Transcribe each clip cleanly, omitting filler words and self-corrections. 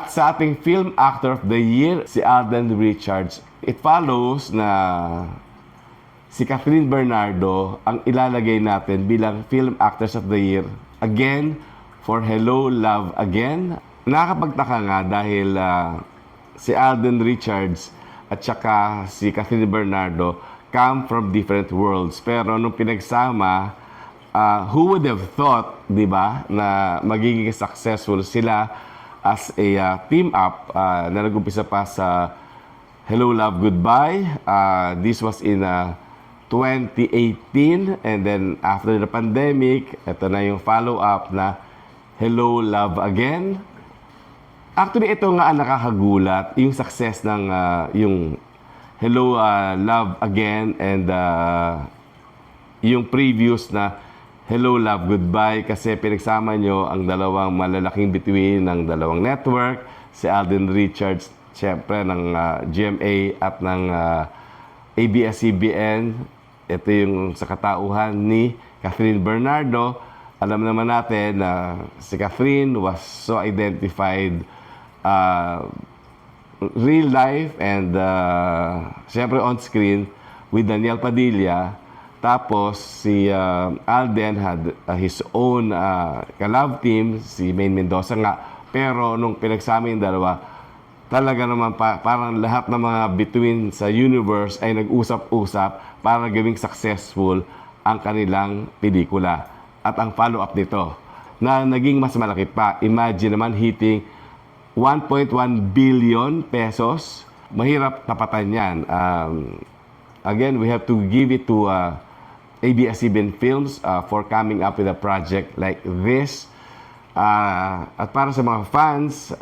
Sa ating Film Actor of the Year, si Alden Richards. It follows na si Kathryn Bernardo ang ilalagay natin bilang Film Actors of the Year. Again, for Hello, Love Again. Nakakapagtaka nga dahil si Alden Richards at saka si Kathryn Bernardo come from different worlds. Pero nung pinagsama, who would have thought, di ba, na magiging successful sila as a team up na nag-umpisa pa sa Hello, Love, Goodbye. This was in 2018, and then after the pandemic, ito na yung follow-up na Hello, Love Again. Actually, ito nga ang nakakagulat, yung success ng yung Hello, Love Again and yung previous na Hello, Love, Goodbye, kasi pinagsama nyo ang dalawang malalaking bituin ng dalawang network, si Alden Richards, syempre ng GMA at ng ABS-CBN. Ito yung sa katauhan ni Kathryn Bernardo. Alam naman natin na si Kathryn was so identified real life and syempre on screen with Daniel Padilla. Tapos si Alden had his own ka-love team, si Maine Mendoza nga. Pero nung pinagsama yung dalawa, talaga naman parang lahat ng mga between sa universe ay nag-usap-usap para gawing successful ang kanilang pelikula. At ang follow-up nito, na naging mas malaki pa. Imagine naman hitting 1.1 billion pesos. Mahirap tapatan yan. Again, we have to give it to ABS-CBN Films for coming up with a project like this. At para sa mga fans,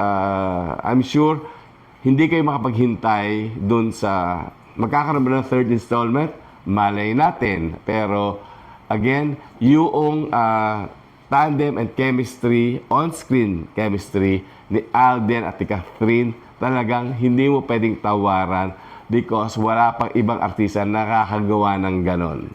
I'm sure hindi kayo makapaghintay dun sa magkakaroon ba ng third installment, malay natin. Pero again, yung tandem and chemistry, on-screen chemistry ni Alden at ni Kathryn, talagang hindi mo pwedeng tawaran because wala pang ibang artista nakakagawa ng ganon.